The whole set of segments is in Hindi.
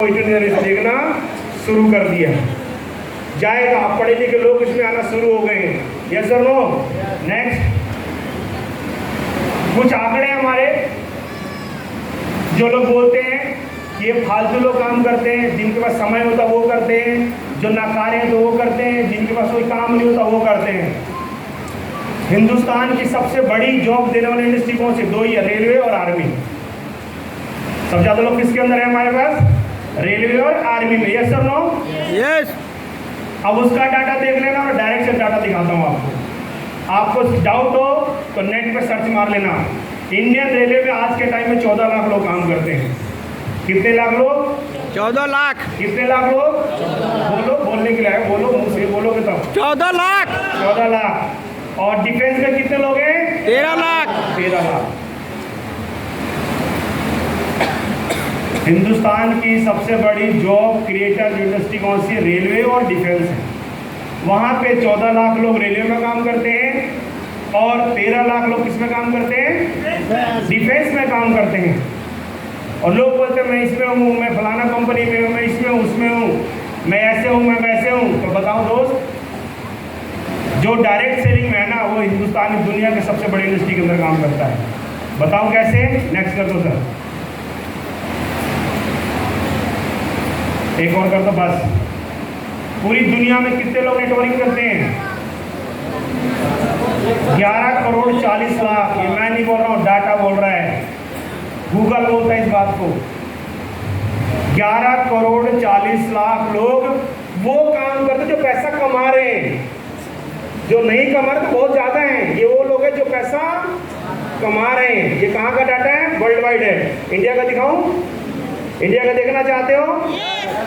देखना शुरू कर दिया जाएगा। अब पढ़े लिखे लोग इसमें आना शुरू हो गए हैं। यस और नो? नेक्स्ट कुछ आंकड़े हमारे, जो लोग बोलते हैं कि ये फालतू लोग काम करते हैं, जिनके पास समय होता वो करते हैं, जो नाकारे हैं तो वो करते हैं, जिनके पास कोई काम नहीं होता वो करते हैं। हिंदुस्तान की सबसे बड़ी जॉब देने वाली इंडस्ट्री कौन सी? दो ही है, रेलवे और आर्मी। सबसे ज्यादा लोग किसके अंदर है हमारे पास? रेलवे और आर्मी में। यस और नो? यस। अब उसका डाटा देख लेना और डायरेक्ट से डाटा दिखाता हूँ आपको। आपको डाउट हो तो नेट पे सर्च मार लेना। इंडियन रेलवे में आज के टाइम में 14 लाख लोग काम करते हैं। कितने लाख लोग? 14 लाख। कितने लाख लोग? बोलो, बोलने के लिए आए, बोलो, मुंह से बोलोगे तब। 14 लाख। 14 लाख। और डिफेंस में कितने लोग हैं? 13 लाख। 13 लाख। हिंदुस्तान की सबसे बड़ी जॉब क्रिएटर इंडस्ट्री कौन सी? रेलवे और डिफेंस है। वहाँ पे 14 लाख लोग रेलवे में काम करते हैं और 13 लाख लोग किस में काम करते हैं? डिफेंस में काम करते हैं। और लोग बोलते हैं मैं इसमें हूँ, मैं फलाना कंपनी में हूँ, मैं इसमें हूँ, उसमें हूँ, मैं ऐसे हूँ, मैं वैसे हूँ। तो बताओ दोस्त, जो डायरेक्ट सेलिंग में है ना, वो हिंदुस्तान की दुनिया के सबसे बड़ी इंडस्ट्री के अंदर काम करता है। बताओ कैसे? नेक्स्ट कर दो सर, एक और कर दो बस। पूरी दुनिया में कितने लोग नेटवर्किंग करते हैं? 11 करोड़ 40 लाख। ये मैं नहीं बोल रहा हूँ, डाटा बोल रहा है, गूगल बोलता है इस बात को। 11 करोड़ 40 लाख लोग वो काम करते जो पैसा कमा रहे हैं। जो नहीं कमा रहे तो बहुत ज़्यादा हैं। ये वो लोग हैं जो पैसा कमा रहे हैं। ये कहाँ का डाटा है? वर्ल्ड वाइड है। इंडिया का दिखाऊं? इंडिया का देखना चाहते हो?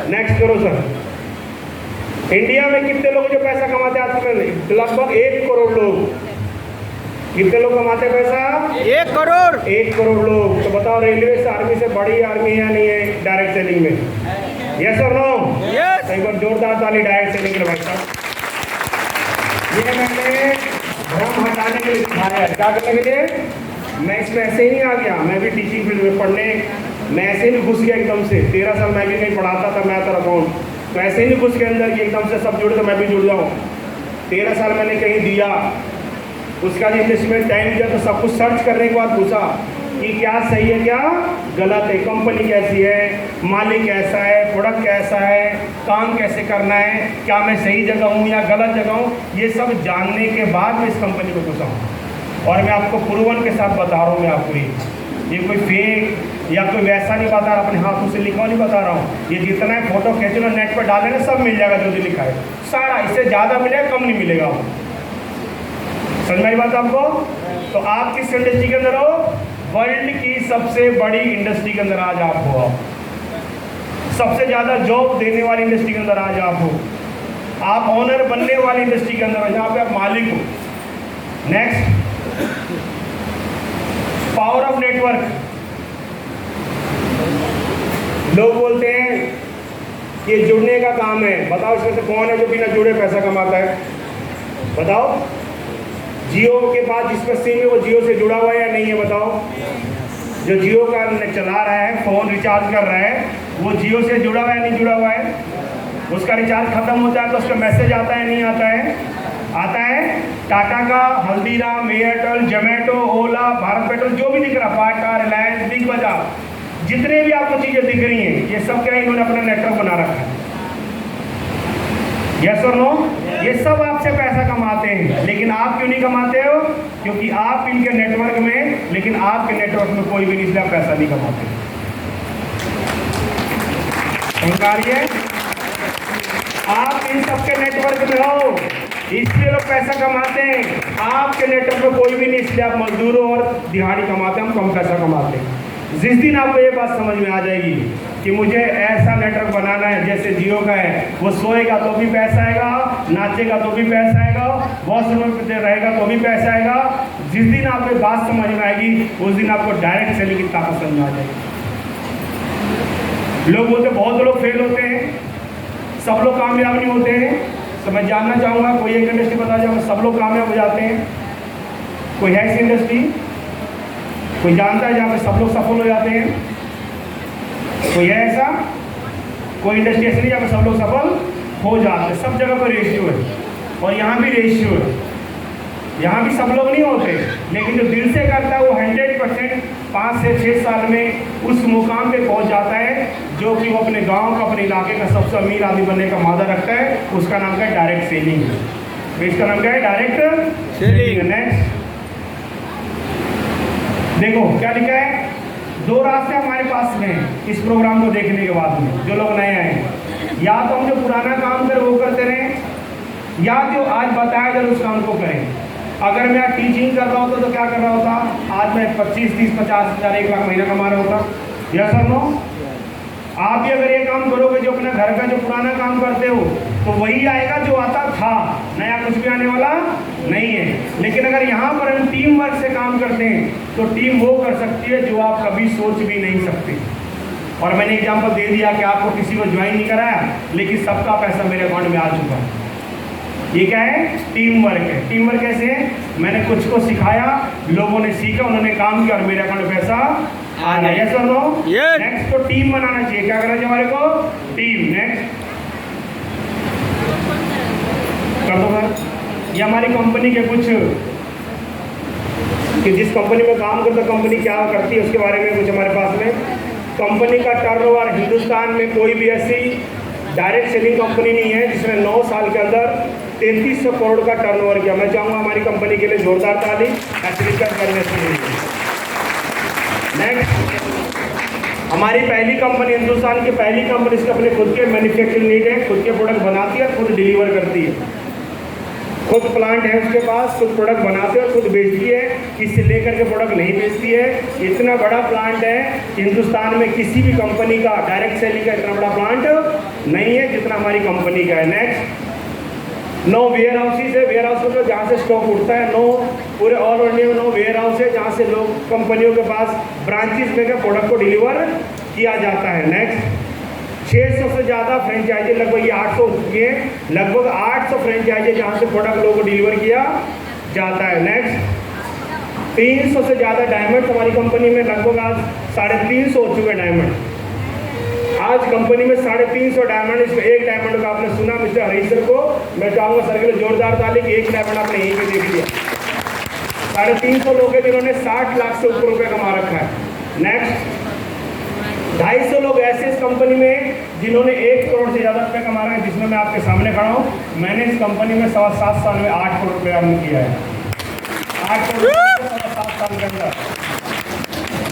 नेक्स्ट करो सर। इंडिया में कितने लोग जो पैसा कमाते हैं आज के? लगभग 1 करोड़ लोग। कितने लोग कमाते हैं पैसा? 1 करोड़। 1 करोड़ लोग। तो बताओ रेलवे से आर्मी से बड़ी आर्मी है नहीं है डायरेक्ट सेलिंग में? यस और नो? यस। एक बार जोरदार ताली डायरेक्ट सेलिंग के लिए भाई साहब। ये मैंने भ्रम हटाने के लिए सिखाया है। क्या करने के लिए? मैं इसमें ऐसे ही नहीं आ गया, मैं भी टीचिंग फील्ड में पढ़ने, मैं ऐसे ही नहीं घुस गया एकदम से। 13 साल मैं भी नहीं पढ़ाता था मैथ और अकाउंट, तो ऐसे ही नहीं घुस के अंदर कि एकदम से सब जुड़े तो मैं भी जुड़ जाऊँ। 13 साल मैंने कहीं दिया, उसका इन्वेस्टमेंट टाइम दिया, तो सब कुछ सर्च करने के बाद पूछा कि क्या सही है क्या गलत है, कंपनी कैसी है, मालिक कैसा है, प्रोडक्ट कैसा है, काम कैसे करना है, क्या मैं सही जगह हूँ या गलत जगह हूँ। ये सब जानने के बाद मैं इस कंपनी को घुसा हूँ और मैं आपको प्रूवन के साथ बता रहा हूँ। मैं आपको ये कोई फेक या कोई वैसा नहीं बता रहा, अपने हाथों से लिखा नहीं बता रहा हूँ। ये जितना है फोटो खींचना नेट पर डाले ना, सब मिल जाएगा जो जो लिखा है सारा। इससे ज़्यादा मिलेगा, कम नहीं मिलेगा आपको। समझ में आई बात आपको? तो आप किस इंडस्ट्री के अंदर हो? वर्ल्ड की सबसे बड़ी इंडस्ट्री के अंदर आज आप हो। सबसे ज़्यादा जॉब देने वाली इंडस्ट्री के अंदर आज आप हो। आप ऑनर बनने वाली इंडस्ट्री के अंदर हो, जहाँ पे आप मालिक हो। Next, power of network. लोग बोलते हैं कि जुड़ने का काम है। बताओ इसमें से कौन है जो बिना जुड़े पैसा कमाता है? बताओ। जियो के पास जिसका सिम है वो जियो से जुड़ा हुआ है या नहीं है? बताओ। जो जियो का चला रहा है, फ़ोन रिचार्ज कर रहा है, वो जियो से जुड़ा हुआ है नहीं जुड़ा हुआ है? उसका रिचार्ज खत्म होता है तो उसका मैसेज आता है नहीं आता है? आता है। टाटा का, हल्दीराम, एयरटेल, जोमेटो, ओला, भारत पेट्रोल, जो भी दिख रहा, टाटा, रिलायंस, बिग बाजार, जितने भी आपको चीज़ें दिख रही हैं, ये सब क्या इन्होंने अपना नेटवर्क बना रखा है। यस और नो? ये सब आपसे पैसा कमाते हैं, लेकिन आप क्यों नहीं कमाते हो? क्योंकि आप इनके नेटवर्क में, लेकिन आपके नेटवर्क में कोई भी नहीं, इसलिए आप पैसा नहीं कमाते। है आप इन सबके नेटवर्क में हो, इसलिए लोग पैसा कमाते हैं। आपके नेटवर्क में कोई भी नहीं, इसलिए आप मजदूरों और दिहाड़ी कमाते हैं, हम कम पैसा कमाते हैं। जिस दिन आपको ये बात समझ में आ जाएगी कि मुझे ऐसा नेटवर्क बनाना है जैसे जियो का है, वो सोएगा तो भी पैसा आएगा, नाचेगा तो भी पैसा आएगा, वॉशरूम में रहेगा तो भी पैसा आएगा, जिस दिन आपको बात समझ में आएगी उस दिन आपको डायरेक्ट सेलिंग की ताकत समझ में आ जाएगी। लोग बोलते बहुत लोग फेल होते हैं, सब लोग कामयाब नहीं होते हैं। तो मैं जानना चाहूँगा कोई एक इंडस्ट्री बता जाऊँगा सब लोग कामयाब हो जाते हैं? कोई है ऐसी इंडस्ट्री? कोई जानता है जहाँ पे सब लोग सफल हो जाते हैं? कोई है ऐसा? कोई इंडस्ट्री ऐसी नहीं जहाँ पे सब लोग सफल हो जाते हैं, सब जगह पर रेशियो है और यहाँ भी रेशियो है। यहाँ भी सब लोग नहीं होते, लेकिन जो दिल से करता है वो 100% 5 से 6 साल में उस मुकाम पे पहुँच जाता है जो कि वो अपने गांव का, अपने इलाके का सबसे अमीर आदमी बनने का मादा रखता है। उसका नाम क्या है? Direct selling. तो इसका नाम क्या है? Direct selling. नेक्स्ट देखो क्या लिखा है, 2 रास्ते हमारे पास में इस प्रोग्राम को देखने के बाद में, जो लोग नए आए, या तो हम जो पुराना काम करें वो करते रहें, या जो आज बताया जाए उस काम को करें। अगर मैं आज टीचिंग कर रहा होता तो क्या कर रहा होता? आज मैं 25, 30, 50 हज़ार, 1 लाख महीना कमा रहा होता। यस और नो? आप भी अगर ये काम करोगे, जो अपना घर का जो पुराना काम करते हो, तो वही आएगा जो आता था, नया कुछ भी आने वाला नहीं है। लेकिन अगर यहाँ पर हम टीम वर्क से काम करते हैं तो टीम वो कर सकती है जो आप कभी सोच भी नहीं सकते। और मैंने एग्जांपल दे दिया कि आपको किसी को ज्वाइन नहीं कराया, लेकिन सबका पैसा मेरे अकाउंट में आ चुका है। ये क्या है? टीम वर्क है। टीम वर्क कैसे है? मैंने कुछ को सिखाया, लोगों ने सीखा, उन्होंने काम किया और मेरे अकाउंट में पैसा आ गया। यस और नो? नेक्स्ट तो टीम बनाना चाहिए। क्या करना चाहिए हमारे को? टीम। नेक्स्ट कर दो सर। ये हमारी कंपनी के कुछ, कि जिस कंपनी में काम करता कंपनी क्या करती है उसके बारे में कुछ हमारे पास में। कंपनी का टर्नओवर हिंदुस्तान में कोई भी ऐसी डायरेक्ट सेलिंग कंपनी नहीं है जिसने 9 साल के अंदर 3300 करोड़ का टर्नओवर किया। मैं चाहूँगा हमारी कंपनी के लिए जोरदार ताली एप्लीकेशन करने के लिए। नेक्स्ट, हमारी पहली कंपनी, हिंदुस्तान की पहली कंपनी, इसके अपने खुद के मैन्युफैक्चरिंग यूनिट है, खुद के प्रोडक्ट बनाती है, खुद डिलीवर करती है, खुद प्लांट है उसके पास, खुद प्रोडक्ट बनाते हैं, खुद बेचती है, किसी लेकर के प्रोडक्ट नहीं बेचती है। इतना बड़ा प्लांट है, हिंदुस्तान में किसी भी कंपनी का डायरेक्ट सेलिंग का इतना बड़ा प्लांट नहीं है जितना हमारी कंपनी का है। नेक्स्ट, 9 वेयर हाउसेज है। वेयर हाउस मतलब जहाँ से स्टॉक उठता है। 9 पूरे ऑल इंडिया में 9 वेयर हाउस है जहाँ से लोग कंपनियों के पास ब्रांचेस में प्रोडक्ट को डिलीवर किया जाता है। नेक्स्ट, 600 से ज़्यादा फ्रेंचाइजी, लगभग ये 800 हो चुकी है, लगभग 800 फ्रेंचाइजी जहाँ से प्रोडक्ट लोगों को डिलीवर किया जाता है। नेक्स्ट, 300 से ज़्यादा डायमंड हमारी कंपनी में, लगभग आज 350 हो चुके हैं डायमंड। आज कंपनी में 350 डायमंड। इसमें एक डायमंड का आपने सुना मिस्टर हरीश सर को, मैं चाहूँगा सर के लिए जोरदार ताली कि एक डायमंड आपने यहीं पे देख लिया। 350 लोग हैं जिन्होंने 60 लाख से ऊपर रुपये कमा रखा है। नेक्स्ट, 250 लोग ऐसे इस कंपनी में जिन्होंने 1 करोड़ से ज़्यादा रुपये कमा रहे हैं, जिसमें मैं आपके सामने खड़ा हूँ। मैंने इस कंपनी में 7 साल में 8 करोड़ रुपये अर्न किया है। 8 करोड़ रुपये 7 साल के अंदर।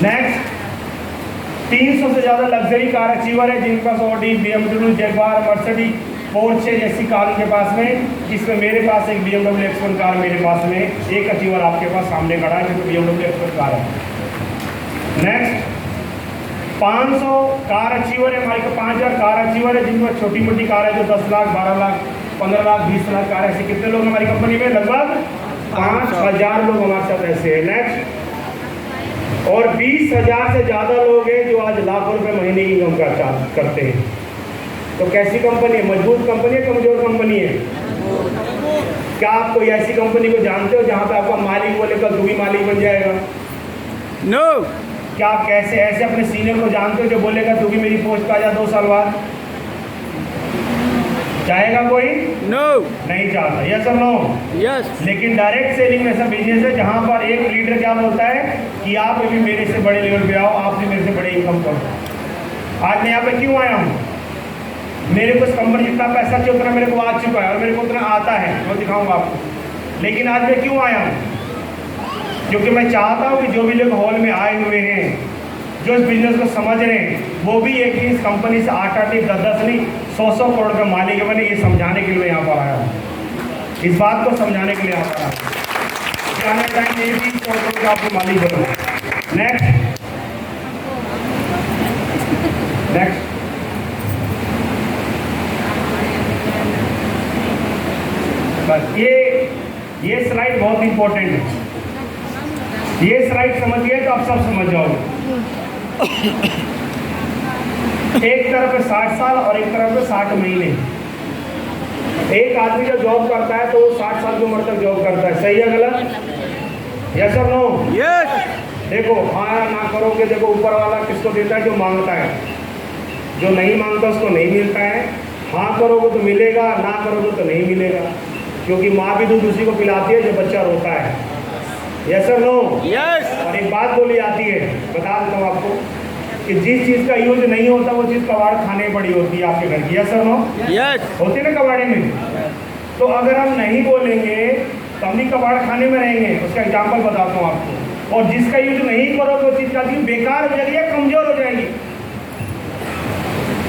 नेक्स्ट, 300 से ज़्यादा लग्जरी कार अचीवर है जिनके पास Audi, BMW, Jaguar, Mercedes, Porsche जैसी कार उनके पास में, जिसमें मेरे पास एक BMW X1 कार मेरे पास में, एक अचीवर आपके पास सामने खड़ा है जो BMW X1 कार है। नेक्स्ट, 500 कार अचीवर है हमारे, 5000 कार अचीवर है जिनमें छोटी मोटी कार है जो 10 लाख, 12 लाख, 15 लाख, 20 लाख कार। ऐसे कितने लोग हमारी कंपनी में? लगभग 5000 लोग हमारे साथ ऐसे हैं। नेक्स्ट, और 20,000 से ज़्यादा लोग हैं जो आज लाखों रुपए महीने की इनकम करते हैं। तो कैसी कंपनी है? मजबूत कंपनी है, कमजोर कंपनी है? क्या आप कोई ऐसी कंपनी को जानते हो जहाँ पे आपका मालिक बोलेगा तू भी मालिक बन जाएगा? नो। क्या आप कैसे ऐसे अपने सीनियर को जानते हो जो बोलेगा तू भी मेरी पोस्ट पे आ जा 2 साल बाद? चाहेगा कोई? नो। नहीं चाहता। यस और नो? यस। लेकिन डायरेक्ट सेलिंग में ऐसा बिजनेस है जहाँ पर एक लीडर क्या बोलता है कि आप भी मेरे से बड़े लेवल पे आओ, आप भी मेरे से बड़े इनकम करो। आज मैं यहाँ पे क्यों आया हूँ? मेरे को इस कंपनी जितना पैसा चाहिए उतना मेरे को आ चुका है और मेरे को उतना आता है, वो दिखाऊंगा आपको। लेकिन आज मैं क्यों आया हूँ? क्योंकि मैं चाहता हूँ कि जो भी लोग हॉल में आए हुए हैं, जो इस बिजनेस को समझ रहे हैं, वो भी एक ही इस कंपनी से 8-8 नहीं 10-10 नहीं 100-100 करोड़ का मालिक बने। ये समझाने के लिए मैं यहाँ पर आया हूँ, इस बात को समझाने के लिए यहाँ पर आया हूँ। आने टाइम ये भी 100 करोड़ का आपको मालिक बनो। नेक्स्ट, नेक्स्ट, बस ये स्लाइड बहुत इंपॉर्टेंट है। ये स्लाइड समझिए तो आप सब समझ जाओगे। एक तरफ है 60 साल और एक तरफ है 60 महीने। एक आदमी जो जॉब करता है तो वो 60 साल की उम्र तक जॉब करता है। सही है गलत? यस और नो? यस। देखो हाँ ना करोगे, देखो ऊपर वाला किसको देता है? जो मांगता है। जो नहीं मांगता उसको नहीं मिलता है। हाँ करोगे तो मिलेगा, ना करोगे तो नहीं मिलेगा, क्योंकि माँ भी दूध उसी को पिलाती है जब बच्चा रोता है। यस और नो? यस। और एक बात बोली जाती है, बता देता हूँ आपको, कि जिस चीज़ का यूज नहीं होता वो चीज़ कबाड़ खाने पड़ी होती है आपके घर की। यस और नो? यस। होते ना कबाड़े में। तो अगर हम नहीं बोलेंगे तो हम भी कबाड़ खाने में रहेंगे। उसका एग्जाम्पल बताता हूँ आपको। और जिसका यूज नहीं करोगे वो चीज़ का बेकार हो जाएगी या कमज़ोर हो जाएगी।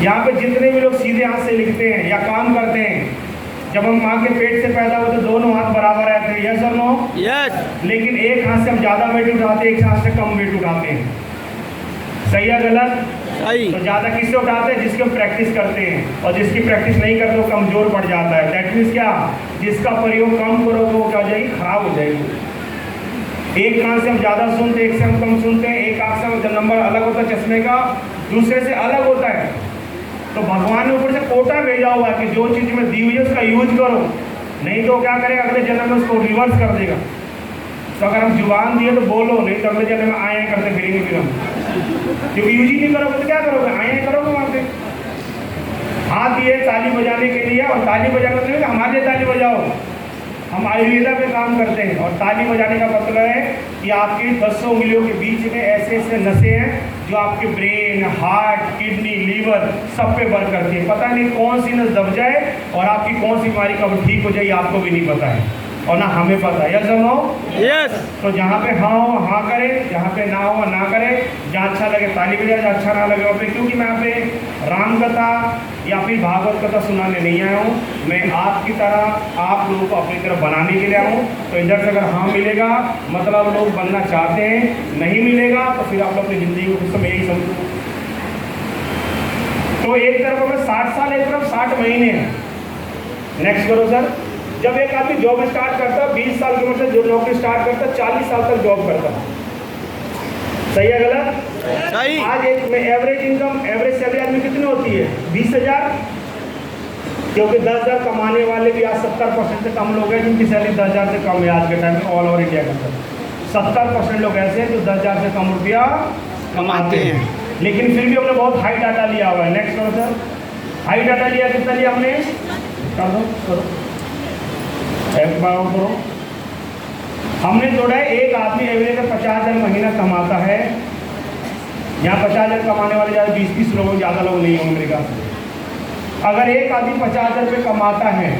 यहाँ पे जितने भी लोग सीधे हाथ से लिखते हैं या काम करते हैं, जब हम माँ के पेट से पैदा हुए तो दोनों हाथ बराबर रहते हैं। यस और नो? यस। लेकिन एक हाथ से हम ज़्यादा वेट उठाते हैं, एक हाथ से कम वेट उठाते हैं। सही है गलत? सही। तो ज़्यादा किससे उठाते हैं? जिसकी हम प्रैक्टिस करते हैं, और जिसकी प्रैक्टिस नहीं करते वो कमज़ोर पड़ जाता है। दैट मीन्स क्या? जिसका प्रयोग कम करोगे वो क्या हो जाएगी? खराब हो जाएगी। एक कान से हम ज़्यादा सुनते हैं, एक से हम कम सुनते हैं, एक आँख से नंबर अलग होता है चश्मे का, दूसरे से अलग होता है। तो भगवान ने ऊपर से कोटा भेजा हुआ है कि जो चीज़ में दी हुई है उसका यूज करो, नहीं तो क्या करेगा? अगले जन्म में उसको रिवर्स कर देगा। तो अगर हम जुबान दिए तो बोलो, नहीं तो अगले जन्म में आए करते फिरेंगे फिर हम, क्योंकि यूज ही नहीं करोगे तो क्या करोगे? आए करोगे वहाँ पे। हाथ दिए ताली बजाने के लिए, और ताली बजाने का मतलब हमारे लिए ताली बजाओ। हम आयुर्वेदा पे काम करते हैं, और ताली बजाने का मतलब है कि आपकी 10 उंगलियों के बीच में ऐसे ऐसे नसें हैं जो आपके ब्रेन, हार्ट, किडनी, लीवर सब पे वर्क करती है। पता नहीं कौन सी नस दब जाए और आपकी कौन सी बीमारी कब ठीक हो जाए आपको भी नहीं पता है, और ना हमें पता है। यस और नो? यस। तो जहाँ पे हाँ हो हाँ करें, जहाँ पे ना हो ना करें, जहाँ अच्छा लगे ताली बजाए, जहाँ अच्छा ना लगे वहाँ पे। क्योंकि मैं यहाँ पे राम कथा या फिर भागवत कथा सुनाने नहीं आया हूँ, मैं आपकी तरह आप लोगों को अपनी तरफ बनाने के लिए आया हूँ। तो इधर से अगर हाँ मिलेगा मतलब लोग बनना चाहते हैं, नहीं मिलेगा तो फिर आप अपनी ज़िंदगी को कुछ समय यही समझो। तो एक तरफ हमें 60 साल, एक तरफ 60 महीने हैं। नेक्स्ट करो सर। जब एक आदमी जॉब स्टार्ट करता है 20 साल की उम्र से जो नौकरी स्टार्ट करता है 40 साल तक जॉब करता है। सही है गलत? सही। आज एक में एवरेज इनकम, एवरेज सैलरी आदमी कितनी होती है? 20,000। क्योंकि 10,000 कमाने वाले भी आज 70% से कम लोग हैं जिनकी सैलरी 10,000 से कम है आज के टाइम में ऑल ओवर इंडिया के अंदर। 70% लोग ऐसे हैं जो 10,000 से कम रुपया कमाते हैं। लेकिन फिर भी हमने बहुत हाई डाटा लिया हुआ है। नेक्स्ट करो सर। हाई डाटा लिया, कितना लिया हमने? कर दो, करो एक बार और करो। हमने जोड़ा है एक आदमी एवरेज 50,000 महीना कमाता है। यहाँ 50,000 कमाने वाले ज़्यादा 20-20 लोग, ज़्यादा लोग नहीं होंगे मेरे ख्याल से। अगर एक आदमी 50,000 रुपये कमाता है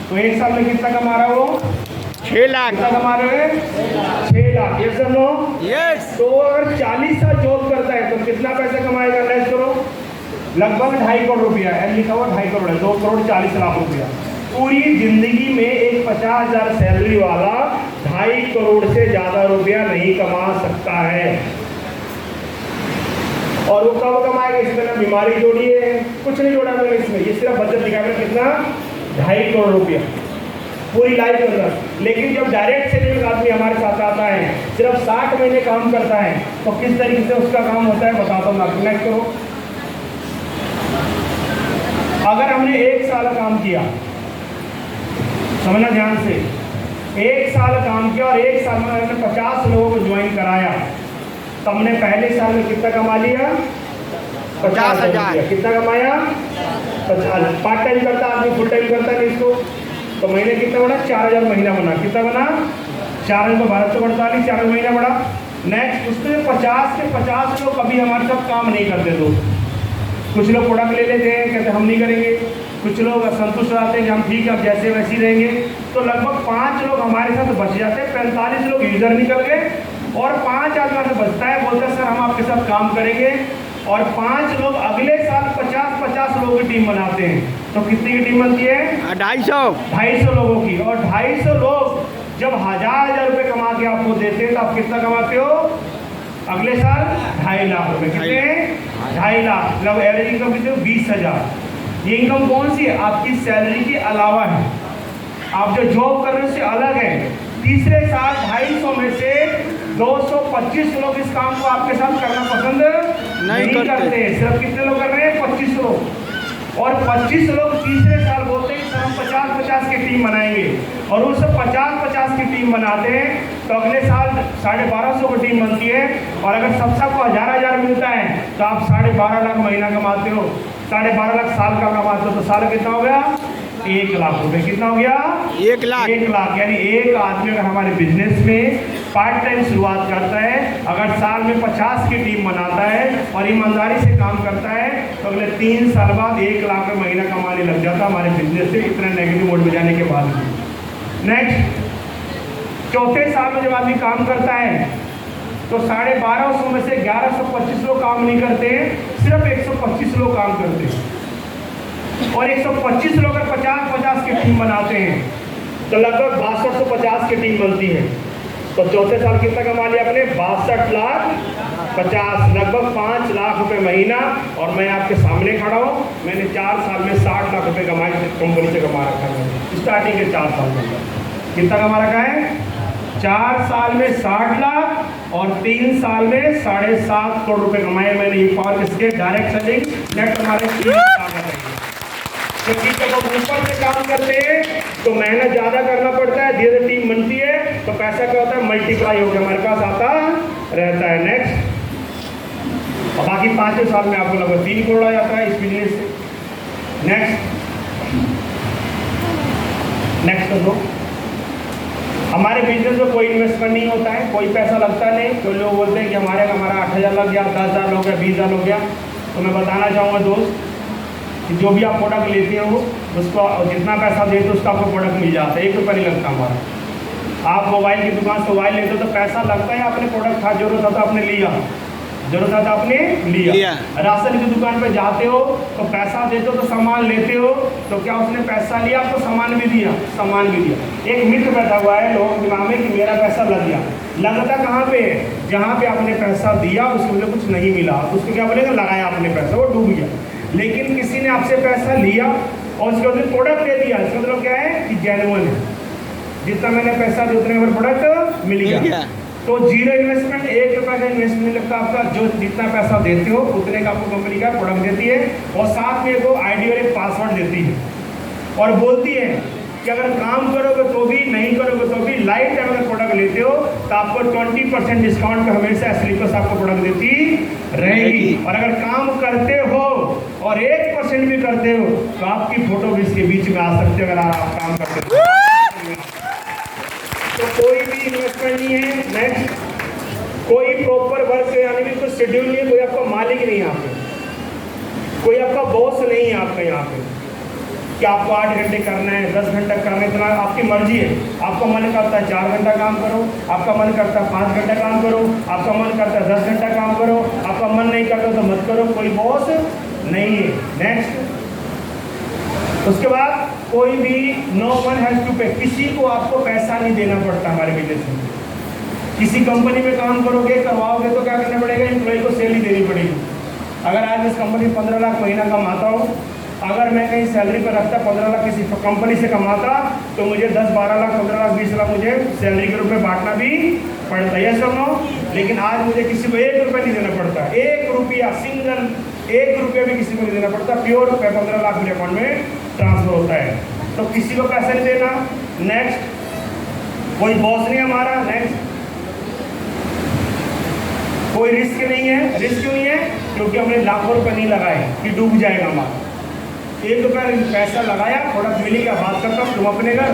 तो एक साल में कितना कमा रहा है वो? 6 लाख। कितना कमा रहे हैं? 6 लाख। ये सब लोग। यस। तो अगर 40 साल जॉब करता है तो कितना पैसा कमाएगा? नेक्स्ट करो। लगभग 2.5 करोड़ रुपया है, लिखा हुआ 2.5 करोड़ है, 2 करोड़ 40 लाख रुपया। पूरी जिंदगी में एक 50,000 सैलरी वाला 2.5 करोड़ से ज़्यादा रुपया नहीं कमा सकता है। और वो कब कमाएगा? इसमें ना बीमारी जोड़ी है, कुछ नहीं जोड़ा मैंने इसमें, ये सिर्फ बजट दिखा मैंने कितना? 2.5 करोड़ रुपया पूरी लाइफ के अंदर। लेकिन जब डायरेक्ट सैलरी आदमी हमारे साथ आता है, सिर्फ 60 महीने काम करता है, तो किस तरीके से उसका काम होता है बताता हूँ आपको। नेक्स्ट करो। अगर हमने 1 साल काम किया, समझना ध्यान से, 1 साल काम किया और 1 साल में हमने 50 लोगों को ज्वाइन कराया, तो हमने पहले साल में कितना कमा लिया? 50,000। कितना कमाया? 50। पार्ट टाइम करता आदमी, फुल टाइम करता है इसको, तो महीने कितना बना? 4,000 महीना बना। कितना बना? 4 को 12 से 48, 4 महीना बड़ा। नेक्स्ट उसमें 50 के 50 लोग कभी हमारे साथ काम नहीं करते। दोस्त कुछ लोग प्रोडक्ट ले लेते हैं, कहते हम नहीं करेंगे। कुछ लोग असंतुष्ट रहते हैं कि हम ठीक है अब जैसे वैसे ही रहेंगे। तो लगभग 5 लोग हमारे साथ बच जाते हैं। 45 लोग यूजर निकल गए और 5 आदमी से बचता है, बोलते हैं सर हम आपके साथ काम करेंगे। और 5 लोग अगले साल 50-50 लोगों की टीम बनाते हैं। तो कितनी की टीम बनती है? 250 लोगों की। और 250 लोग जब 1,000 रुपये कमा के आपको देते हैं तो आप कितना कमाते हो? अगले साल 2.5 लाख रुपये। कितने? 2.5 लाख। मतलब एवरेज इनकम कितने? 20,000। ये इनकम कौन सी है? आपकी सैलरी के अलावा है, आप जो जॉब कर रहे हो उससे अलग है। तीसरे साल 250 में से 225 लोग इस काम को आपके साथ करना पसंद नहीं करते। सिर्फ कितने लोग कर रहे हैं? 25 लोग। और 25 लोग तीसरे साल बोलते हैं सर हम 50-50 की टीम बनाएंगे। और उस 50-50 की टीम बनाते हैं तो अगले साल 1,250 की टीम बनती है। और अगर सबको 1,000 मिलता है तो आप 12.5 लाख महीना कमाते हो। 12.5 लाख साल का कमाते हो तो साल कितना हो गया? 1 लाख रुपए। कितना हो गया? 1 लाख। 1 लाख। यानी एक आदमी अगर हमारे बिजनेस में पार्ट टाइम शुरुआत करता है, अगर साल में 50 की टीम बनाता है और ईमानदारी से काम करता है तो अगले 3 साल बाद 1 लाख का महीना कमाने लग जाता है हमारे बिजनेस से, इतना नेगेटिव मोड में जाने के बाद। नेक्स्ट, चौथे साल में जब आदमी काम करता है तो 1250 में से 1125 लोग काम नहीं करते हैं, सिर्फ 125 लोग काम करते हैं। और 125 लोग अगर 50-50 की टीम बनाते हैं तो लगभग 6250 की टीम बनती है। तो चौथे साल कितना कमा लिया आपने? 62 लाख 50, लगभग 5 लाख रुपए महीना। और मैं आपके सामने खड़ा हूँ, मैंने 4 साल में 60 लाख रुपए कमाए, कंपनी से कमा रखा है स्टार्टिंग के 4 साल में। कितना कमा रखा है? 4 साल में 60 लाख और 3 साल में 7.5 करोड़ रुपए कमाए मैंने। ये और किसके? डायरेक्ट सेलिंग, नेट हमारे क्योंकि जब हम ऊपर से काम करते हैं तो मेहनत ज़्यादा करना पड़ता है, धीरे टीम बनती है तो पैसा क्या होता है? मल्टीप्लाई होकर हमारे पास आता रहता है। नेक्स्ट, और बाकी 5 साल में आपको लगभग 3 करोड़ आ जाता है इस बिजनेस से। नेक्स्ट कर दो। हमारे बिजनेस में कोई इन्वेस्टमेंट नहीं होता है, कोई पैसा लगता नहीं। कोई लोग बोलते हैं कि हमारा 8,000 लग गया, 10,000 हो गया, 20,000 हो गया। तो मैं बताना चाहूँगा दोस्त कि जो भी आप प्रोडक्ट लेते हो उसको जितना पैसा देते हो उसका आपको प्रोडक्ट मिल जाता है, 1 रुपया नहीं लगता हमारा। आप मोबाइल की दुकान से मोबाइल लेते हो तो पैसा लगता है, आपने प्रोडक्ट था, जरूरत था तो आपने लिया, जरूरत था आपने लिया। राशन की दुकान पे जाते हो तो पैसा देते हो तो सामान लेते हो, तो क्या उसने पैसा लिया, आपको सामान भी दिया, सामान भी दिया। एक मित्र बैठा हुआ है लोगों के दिमाग में कि मेरा पैसा लग गया। लगता कहाँ पे? जहाँ पे आपने पैसा दिया उसके लिए कुछ नहीं मिला, उसको क्या बोलेगा? लगाया आपने पैसा, वो डूब गया। लेकिन किसी ने आपसे पैसा लिया और उसके बाद प्रोडक्ट दे दिया, इसका मतलब क्या है? कि जेन्युइन है, जितना मैंने पैसा दिया उतने में प्रोडक्ट मिल गया। तो 0 इन्वेस्टमेंट, 1 रुपये का इन्वेस्टमेंट नहीं लगता आपका। जो जितना पैसा देते हो उतने का आपको कंपनी का प्रोडक्ट देती है और साथ में वो आईडी और एक पासवर्ड देती है और बोलती है कि अगर काम करोगे तो भी, नहीं करोगे तो भी, लाइफ टाइम अगर प्रोडक्ट लेते हो तो आपको 20% डिस्काउंट पे हमेशा स्लीपर्स आपको प्रोडक्ट देती रहेगी। और अगर काम करते हो और 1% भी करते हो तो आपकी फोटो भी इसके बीच में आ सकते हो, अगर आप काम करते हो। तो कोई भी इन्वेस्टमेंट नहीं है। नेक्स्ट, कोई प्रॉपर वर्क यानी कि कोई शेड्यूल नहीं है, कोई आपका मालिक नहीं है यहाँ पे, कोई आपका बॉस नहीं है आपका यहाँ पे कि आपको 8 घंटे करना है, 10 घंटा करना है, इतना आपकी मर्जी है। आपका मन करता है 4 घंटा काम करो, आपका मन करता है 5 घंटा काम करो, आपका मन करता है 10 घंटा काम करो, आपका मन नहीं करता तो मत करो, कोई बॉस नहीं है। नेक्स्ट, उसके बाद कोई भी नो वन हैज टू पे, किसी को आपको पैसा नहीं देना पड़ता हमारे बिजनेस में। किसी कंपनी में काम करोगे, करवाओगे तो क्या करना पड़ेगा? एम्प्लॉय को सैलरी देनी पड़ेगी। अगर आज इस कंपनी 15 लाख महीना कमाता हूँ, अगर मैं कहीं सैलरी पर रखता 15 लाख किसी कंपनी से कमाता तो मुझे 10, 12 लाख, 15 लाख, 20 लाख मुझे सैलरी के रूप में बांटना भी पड़ता है, सब नो। लेकिन आज मुझे किसी को 1 रुपया नहीं देना पड़ता, 1 रुपया, सिंगल 1 रुपया भी किसी को नहीं देना पड़ता। प्योर 15 लाख मेरे अकाउंट में ट्रांसफर होता है, तो किसी को पैसा नहीं देना। नेक्स्ट, कोई बॉस नहीं हमारा। नेक्स्ट, कोई रिस्क नहीं है। रिस्क क्यों नहीं है? क्योंकि हमने लाखों रुपए नहीं लगाए कि डूब जाएगा हमारा। 1 रुपया पैसा लगाया, प्रोडक्ट मिलेगा, बात करता हूँ। तुम अपने घर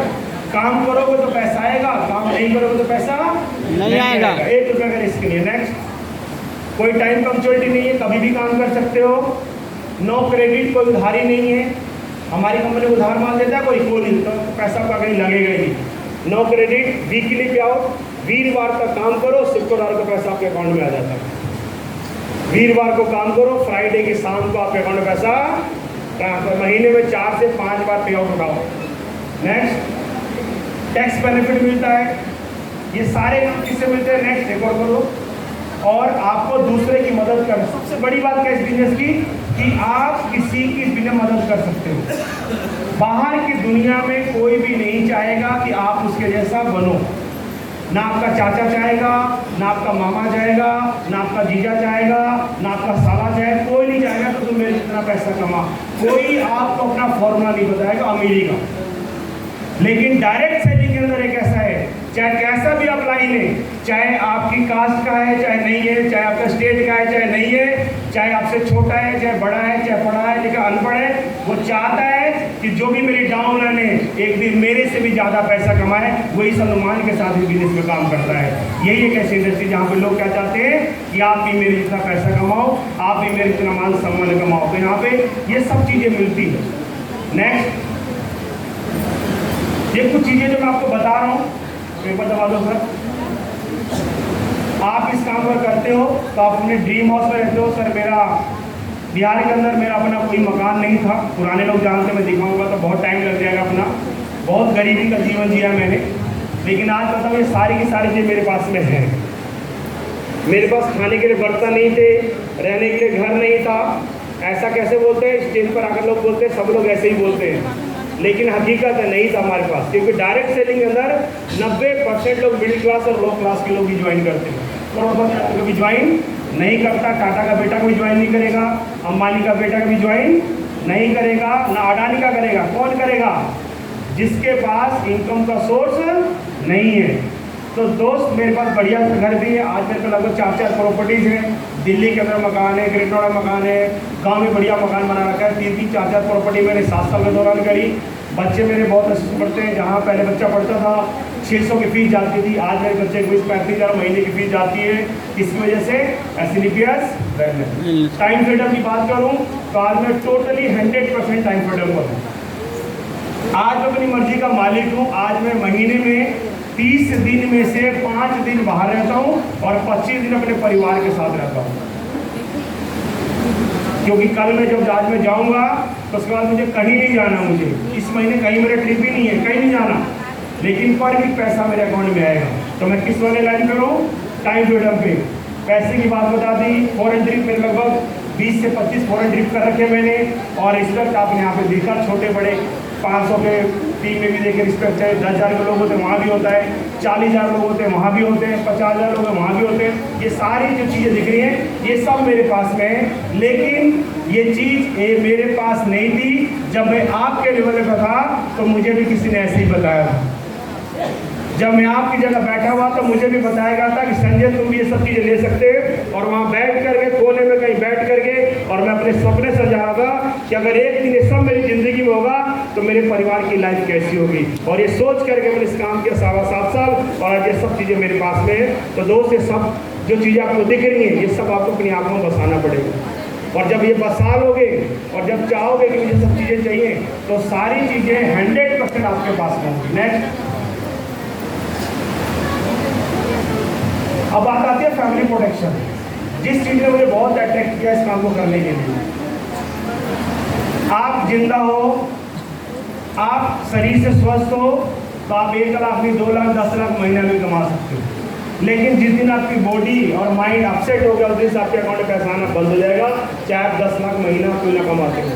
काम करोगे तो पैसा आएगा, काम नहीं करोगे तो पैसा नहीं आएगा। 1 रुपया का रिस्क नहीं है। नेक्स्ट, कोई टाइम पंक्चुअलिटी नहीं है, कभी भी काम कर सकते हो। नो क्रेडिट, कोई उधारी नहीं है। हमारी कंपनी उधार माल देता है कोई नहीं, तो पैसा आपका कहीं लगेगा ही। नो क्रेडिट, वीकली पे आओ, वीरवार तक काम करो, शुक्रवार का पैसा आपके अकाउंट में आ जाता है। वीरवार को काम करो, फ्राइडे की शाम को आपके अकाउंट में पैसा ट्रांसफर। महीने में 4 से 5 बार पे आउट उठाओ। नेक्स्ट, टैक्स बेनिफिट मिलता है। ये सारे काम किससे मिलते हैं? नेक्स्ट, एक और करो। और आपको दूसरे की मदद कर, सबसे बड़ी बात क्या है इस बिजनेस की कि आप किसी की बिना मदद कर सकते हो। बाहर की दुनिया में कोई भी नहीं चाहेगा कि आप उसके जैसा बनो। ना आपका चाचा चाहेगा, ना आपका मामा चाहेगा, ना आपका जीजा चाहेगा, ना आपका साला चाहेगा, कोई नहीं चाहेगा तो तुम मेरे जितना पैसा कमा। कोई आपको अपना फॉर्मूला नहीं बताएगा अमीरी का। लेकिन डायरेक्ट सेलिंग के अंदर एक ऐसा है, चाहे कैसा भी आप लाइन लें, चाहे आपकी कास्ट का है चाहे नहीं है, चाहे आपका स्टेट का है चाहे नहीं है, चाहे आपसे छोटा है, चाहे बड़ा है, चाहे पढ़ा है, लेकिन अनपढ़ है, वो चाहता है कि जो भी मेरी डाउन ने एक दिन मेरे से भी ज़्यादा पैसा कमाए। वही सम्मान के साथ बिजनेस में काम करता है। यही एक ऐसी इंडस्ट्री जहाँ पे लोग क्या चाहते हैं कि आप भी मेरे जितना पैसा कमाओ, आप भी मेरे जितना मान सम्मान कमाओ। तो यहाँ पे ये सब चीज़ें मिलती है। नेक्स्ट, ये कुछ चीज़ें जो मैं आपको बता रहा हूँ, पेपर दबा दो सर। आप इस काम पर करते हो तो आप अपने ड्रीम हाउस में रहते हो। सर मेरा बिहार के अंदर मेरा अपना कोई मकान नहीं था। पुराने लोग जानते, मैं दिखाऊंगा तो बहुत टाइम लग जाएगा। अपना बहुत गरीबी का जीवन जिया मैंने, लेकिन आज बताऊँ ये सारी की सारी चीज़ मेरे पास में है। मेरे पास खाने के लिए बर्तन नहीं थे, रहने के लिए घर नहीं था। ऐसा कैसे बोलते हैं, स्टेज पर आकर लोग बोलते हैं, सब लोग ऐसे ही बोलते हैं, लेकिन हकीकत है नहीं था हमारे पास। क्योंकि डायरेक्ट सेलिंग के अंदर 90% लोग मिडिल क्लास और लो क्लास के लोग ही ज्वाइन करते हैं। तो कभी ज्वाइन नहीं करता। टाटा का बेटा कोई ज्वाइन नहीं करेगा, अंबानी का बेटा कभी ज्वाइन नहीं करेगा, ना अडानी का करेगा। कौन करेगा? जिसके पास इनकम का सोर्स नहीं है। तो दोस्त मेरे पास बढ़िया सा घर भी है। आज मेरे पास लगभग 4 प्रॉपर्टीज़ हैं। दिल्ली के अंदर मकान है, ग्रेटर नोएडा मकान है, गांव में बढ़िया मकान बना रखा है। 3-3, 4-4 प्रॉपर्टी मैंने 7 साल के दौरान करी। बच्चे मेरे बहुत अच्छे से पढ़ते हैं। जहाँ पहले बच्चा पढ़ता था 600 की फीस जाती थी, आज मेरे बच्चे को 35,000 महीने की फीस जाती है। इसकी वजह से एसएनपीएस टाइम फ्रीडम की बात करूँ तो आज मैं टोटली 100% टाइम फ्रीडम पर हूँ। आज मैं अपनी मर्जी का मालिक हूँ। आज मैं महीने में 30 दिन में से 5 दिन बाहर रहता हूँ और 25 दिन अपने परिवार के साथ रहता हूँ। क्योंकि कल मैं जब आज मैं जाऊँगा तो उसके बाद मुझे कहीं नहीं जाना। मुझे इस महीने कहीं मेरा ट्रिप ही नहीं है, कहीं नहीं जाना, लेकिन पर भी पैसा मेरे अकाउंट में आएगा। तो मैं किस वाले लाइन पे हूँ? टाइम फ्रीडम पे। पैसे की बात बता दी। फॉरेन ट्रिप मेरे लगभग 20 से 25 फॉरेन ट्रिप कर रखे मैंने। और इस वक्त आपने यहाँ पे देखा छोटे बड़े 500 के टीम में भी देखे रिस्पेक्ट है। 10,000 के लोग होते हैं वहाँ भी होता है, 40,000 लोग होते हैं वहाँ भी होते हैं, 50,000 लोग वहाँ भी होते हैं। ये सारी जो चीज़ें दिख रही हैं ये सब मेरे पास में है। लेकिन ये चीज़ ये मेरे पास नहीं थी। जब मैं आपके लेवल पर था तो मुझे भी किसी ने ऐसे ही बताया था। जब मैं आपकी जगह बैठा हुआ तो मुझे भी बताया गया था कि संजय तुम भी ये सब चीज़ें ले सकते हो। और वहाँ बैठ करके कोने में कहीं बैठ करके और मैं अपने सपने सजा रहा था कि अगर एक दिन ये सब मेरी ज़िंदगी में होगा तो मेरे परिवार की लाइफ कैसी होगी। और ये सोच करके मैंने इस काम किया 7.5 साल और आज ये सब चीज़ें मेरे पास में है। तो दोस्त ये सब जो चीज़ें आपको दिख रही हैं ये सब आपको अपनी आँखों में बसाना पड़ेगा। और जब ये बसा लोगे और जब चाहोगे कि मुझे सब चीज़ें चाहिए तो सारी चीज़ें 100% आपके पास में होंगी। नेक्स्ट, अब बात आती है फैमिली प्रोटेक्शन। जिस चीज़ ने मुझे बहुत अट्रैक्ट किया इस काम को करने के लिए, आप जिंदा हो, आप शरीर से स्वस्थ हो तो आप 1 लाख नहीं 2 लाख 10 लाख महीने में कमा सकते हो। लेकिन जिस दिन आपकी बॉडी और माइंड अपसेट हो गया उस दिन से आपके अकाउंट में पैसा आना बंद हो जाएगा। चाहे आप 10 लाख महीना क्यों ना कमाते हो,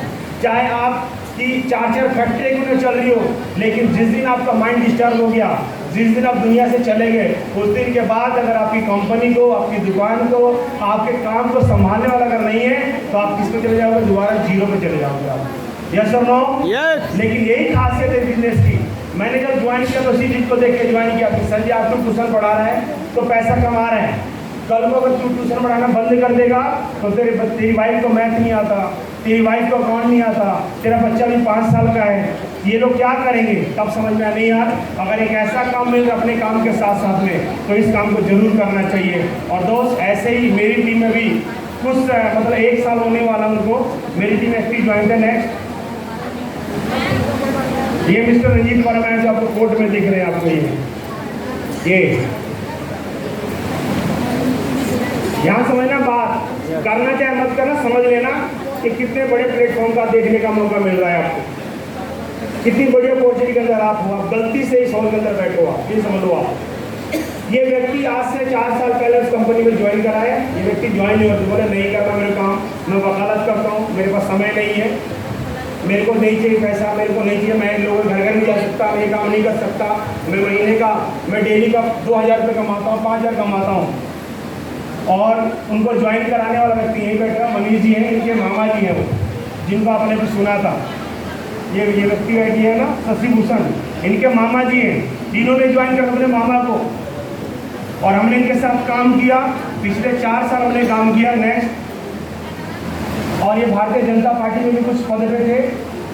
चाहे आपकी 4 फैक्ट्री क्यों ना चल रही हो, लेकिन जिस दिन आपका माइंड डिस्टर्ब हो गया, जिस दिन आप दुनिया से चले गए, उस दिन के बाद अगर आपकी कंपनी को, आपकी दुकान को, आपके काम को संभालने वाला अगर नहीं है तो आप किस पे चले जाओगे? दोबारा 0 पे चले जाओगे आप। यस और नो? यस। लेकिन यही खासियत है बिजनेस की। मैंने जब ज्वाइन किया तो इसी चीज़ को देख के ज्वाइन किया कि संजय आप तो ट्यूशन पढ़ा रहा है तो पैसा कमा रहे हैं। कल को अगर तू ट्यूशन पढ़ाना बंद कर देगा तो तेरी वाइफ को मैथ नहीं आता, तेरी वाइफ को अकाउंट नहीं आता, तेरा बच्चा भी 5 साल का है, ये लोग क्या करेंगे? तब समझ में नहीं यार, अगर एक ऐसा काम मिल रहा अपने काम के साथ साथ में तो इस काम को जरूर करना चाहिए। और दोस्त ऐसे ही मेरी टीम में भी कुछ मतलब 1 साल होने वाला उनको मेरी टीम एक्टिव ज्वाइन है। नेक्स्ट, ये मिस्टर रंजीत वर्मा है जो आपको कोर्ट में दिख रहे हैं। आपको ये यहाँ समझना, बात करना चाहे मत करना, समझ लेना कि कितने बड़े प्लेटफॉर्म का देखने का मौका मिल रहा है आपको, कितनी बड़ी अपॉर्चुनिटी के अंदर आप हो। आप गलती से इस हॉल के अंदर बैठो, आप ये समझ लो। आप ये व्यक्ति आज से 4 साल पहले उस कंपनी में ज्वाइन करा है। ये व्यक्ति ज्वाइन नहीं होता, बोले नहीं करना मेरे काम, मैं वकालत करता हूँ, मेरे पास समय नहीं है, मेरे को नहीं चाहिए पैसा, मेरे को नहीं चाहिए, मैं लोगों घर घर नहीं जा सकता, मैं काम नहीं कर सकता, मैं डेली का 2,000 रुपये कमाता हूँ, 5,000 कमाता हूँ। और उनको ज्वाइन कराने वाला व्यक्ति यहीं बैठा मनीष जी हैं, इनके मामा जी हैं वो, जिनको आपने भी सुना था। ये व्यक्ति बैठी है ना, शशि भूषण, इनके मामा जी हैं। इन्होंने ज्वाइन करा अपने मामा को और हमने इनके साथ काम किया। पिछले 4 साल हमने काम किया। नेक्स्ट, और ये भारतीय जनता पार्टी में भी कुछ पद पे थे,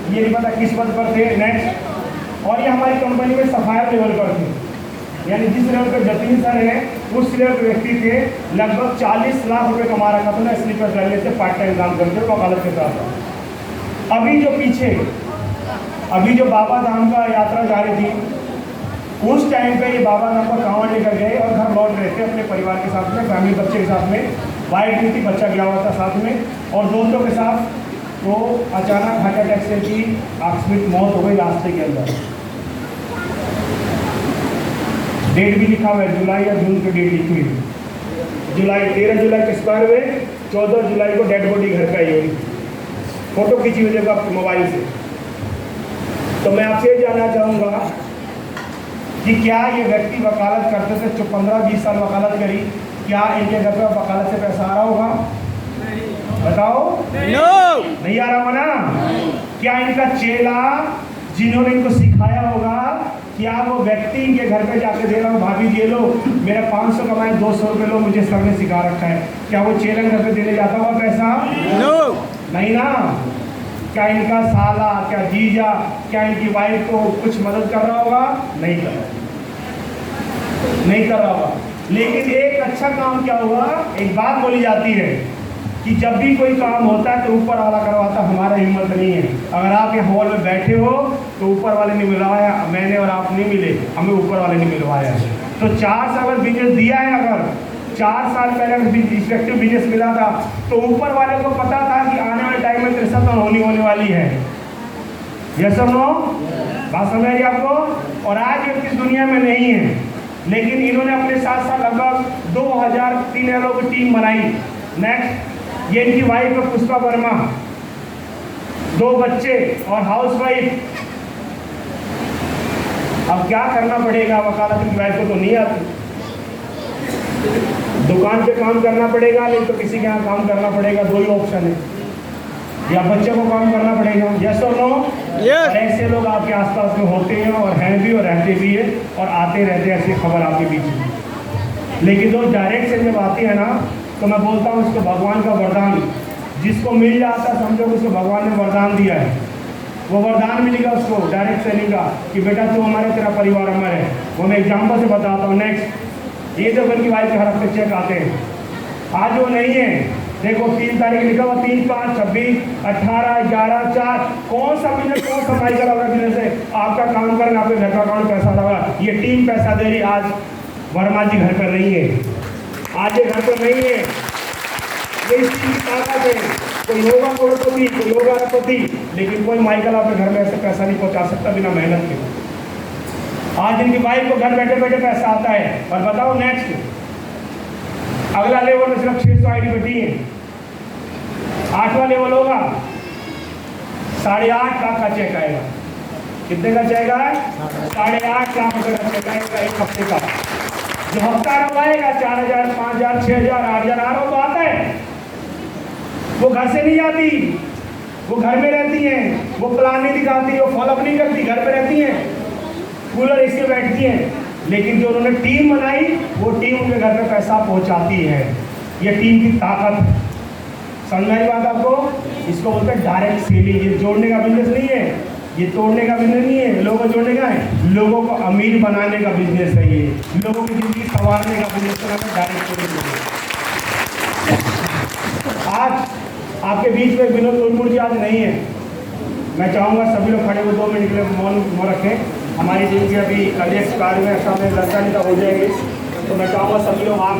ये नहीं पता किस पद पर थे। नेक्स्ट, और ये हमारी कंपनी में सफायर लेवल पर थे, यानी जिस लेवल पर जतीन सर हैं उस लेवल के व्यक्ति थे। लगभग 40 लाख रुपए कमा रखा था ना स्लीपर रैली से, पार्ट टाइम काम करते हुए वकालत के साथ। अभी जो पीछे अभी जो बाबा धाम का यात्रा जा रही थी, उस टाइम पे ये बाबा धाम का कांवड़ लेकर गए और घर लौट रहे थे अपने परिवार के साथ में, फैमिली बच्चे के साथ में। वाइफ भी थी, बच्चा गया हुआ था साथ में, और दोस्तों के साथ। तो अचानक हार्ट अटैक से की आकस्मिक मौत हो गई रास्ते के अंदर। डेट भी लिखा हुआ है, जुलाई या जून की डेट लिखी हुई। जुलाई 13 जुलाई को एक्सपायर हुए, 14 जुलाई को डेड बॉडी घर पे आई हुई। फोटो खींची हुई जब आपके मोबाइल से। तो मैं आपसे जानना चाहूँगा कि क्या ये व्यक्ति वकालत करते थे, जो 15-20 साल वकालत करी, क्या इनके घर पर वकालत से पैसा आ रहा होगा? बताओ। नो। नहीं आ रहा होगा ना? क्या इनका चेला जिन्होंने इनको सिखाया होगा, क्या वो व्यक्ति इनके घर पे जाके दे रहा हो, भाभी ये लो मेरा 500 कमाए 200 रुपये लो, मुझे सर ने सिखा रखा है, क्या वो चेला घर पे देने जाता होगा पैसा? नो। नहीं ना। क्या इनका साला, क्या जीजा, क्या इनकी वाइफ को कुछ मदद कर रहा होगा? नहीं कर रहा होगा। लेकिन एक अच्छा काम क्या हुआ, एक बात बोली जाती है कि जब भी कोई काम होता है तो ऊपर वाला करवाता, हमारा हिम्मत नहीं है। अगर आप यहाँ हॉल में बैठे हो तो ऊपर वाले ने मिलवाया, मैंने और आप नहीं मिले, हमें ऊपर वाले ने मिलवाया। तो 4 साल अगर बिजनेस दिया है, अगर 4 साल पहले अगर इफेक्टिव बिजनेस मिला था, तो ऊपर वाले को पता था कि आने वाले टाइम में 63 होने वाली है। यस और नो? बात समझ आई आपको? और आज ये इस दुनिया में नहीं है, लेकिन इन्होंने अपने साथ साथ लगभग 2000-3000 लोगों की टीम बनाई। नेक्स्ट, ये इनकी वाइफ है पुष्पा वर्मा, 2 बच्चे और हाउस वाइफ। अब क्या करना पड़ेगा, वकालत की वाइफ को तो नहीं आती, दुकान पे काम करना पड़ेगा, नहीं तो किसी के यहाँ काम करना पड़ेगा। 2 ही ऑप्शन है, या बच्चे को काम करना पड़ेगा। यस और नो? यस। ऐसे लोग आपके आसपास में होते हैं, और हैं भी और रहते भी है, और आते रहते हैं ऐसी खबर आपके बीच में। लेकिन जो डायरेक्ट से जब आती है ना, तो मैं बोलता हूँ उसको भगवान का वरदान, जिसको मिल जाता समझो उसको भगवान ने वरदान दिया है। वो वरदान मिलेगा उसको डायरेक्ट सेलिंग का कि बेटा तू हमारे, तेरा परिवार हमारे है। वो मैं एग्जाम्पल से बताता हूँ। नेक्स्ट, ये जब उनकी वाइफ के हर हफ्ते चेक आते हैं, आज वो नहीं है। देखो 3 तारीख लिखा हुआ, 3, 5, 26, 18, 11, 4। कौन सा बिजनेस, कौन सा माइकल वाला बिजनेस है? आपका काम करना, आपके घर का अकाउंट पैसा लगा, ये टीम पैसा दे रही। आज वर्मा जी घर पर नहीं है, आज ये घर पर नहीं है। ये इस चीज की ताकत है। कोई होगा करोड़पति, कोई होगा अरबपति, लेकिन कोई माइकल आपके घर में ऐसे पैसा नहीं पहुंचा सकता बिना मेहनत के। आज इनकी वाइफ को घर बैठे बैठे पैसा आता है। और बताओ नेक्स्ट, अगला लेवल में सिर्फ 600 आईडी बैठी है। 8वां लेवल होगा, 8.5 लाख का चेक आएगा। कितने का चेक आएगा? 8.5 लाख रुपये का चेक आएगा एक हफ्ते का। जो हफ्ता रवाएगा 4000, 5000, 6000, 8000 आ रहा हो तो आता है। वो घर से नहीं आती, वो घर में रहती हैं, वो प्लान नहीं दिखाती, वो फॉलोअप नहीं करती, घर पे रहती हैं, कूलर इसके बैठती हैं। लेकिन जो उन्होंने टीम बनाई, वो टीम उनके घर पे पैसा पहुंचाती है। ये टीम की ताकत, समझ में आई बात आपको? इसको बोलते हैं डायरेक्ट सेलिंग। ये जोड़ने का बिजनेस नहीं है, ये तोड़ने का बिजनेस नहीं है, लोगों को जोड़ने का है, लोगों को अमीर बनाने का बिजनेस है। ये लोगों की जिंदगी संवारने का बिजनेस है, डायरेक्ट सेलिंग। आज आपके बीच में विनोद मुर्मू जी आज नहीं है। मैं चाहूँगा सभी लोग खड़े हुए 2 मिनट के लिए मौन रखें। हमारी टीम की अभी कल एक्सपायर में ऐसा में लड़का नहीं हो जाएगी, तो मैं चाहूँगा सभी लोग आप